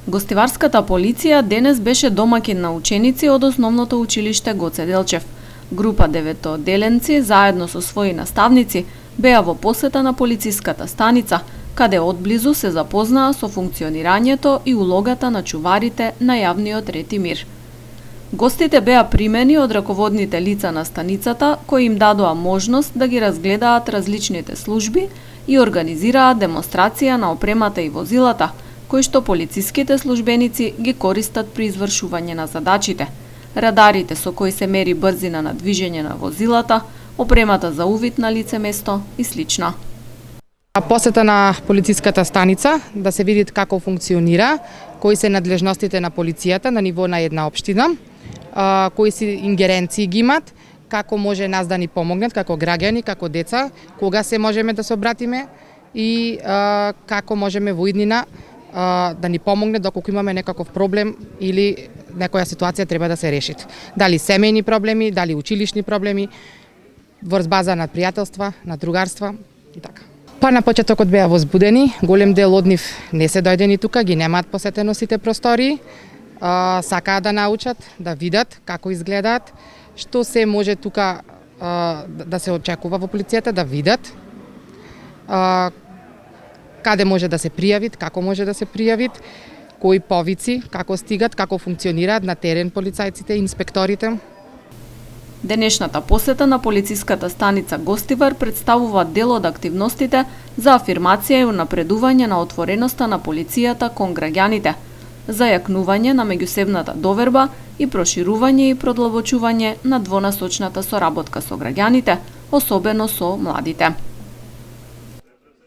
Гостиварската полиција денес беше домаќин на ученици од основното училиште Гоце Делчев. Група деветоделенци заедно со своји наставници беа во посета на полициската станица, каде одблизу се запознаа со функционирањето и улогата на чуварите на јавниот ред и мир. Гостите беа примени од раководните лица на станицата, кои им дадоа можност да ги разгледаат различните служби и организираат демонстрација на опремата и возилата, кои што полициските службеници ги користат при извршување на задачите, радарите со кои се мери брзина на движење на возилата, опремата за увид на лице место и слично. Посета на полициската станица да се види како функционира, кои се надлежностите на полицијата на ниво на една општина, кои си ингеренции ги имат, како може нас да ни помогнат како граѓани, како деца, кога се можеме да се обратиме и како можеме во иднина да ни помогне доколку имаме некаков проблем или некоја ситуација треба да се реши. Дали семејни проблеми, дали училишни проблеми, врз база на пријателства, на другарства и така. Па на почетокот беа возбудени, голем дел од нив не се дојдени тука, ги немаат посетено сите простории, сакаат да научат, да видат како изгледаат, што се може тука да се очекува во полицијата, да видат, каде може да се пријавит, како може да се пријавит, кои повици, како стигат, како функционираат на терен полицајците и инспекторите. Денешната посета на полициската станица Гостивар представува дел од активностите за афирмација и унапредување на отвореноста на полицијата кон граѓаните, за јакнување на меѓусебната доверба и проширување и продлабочување на двонасочната соработка со граѓаните, особено со младите.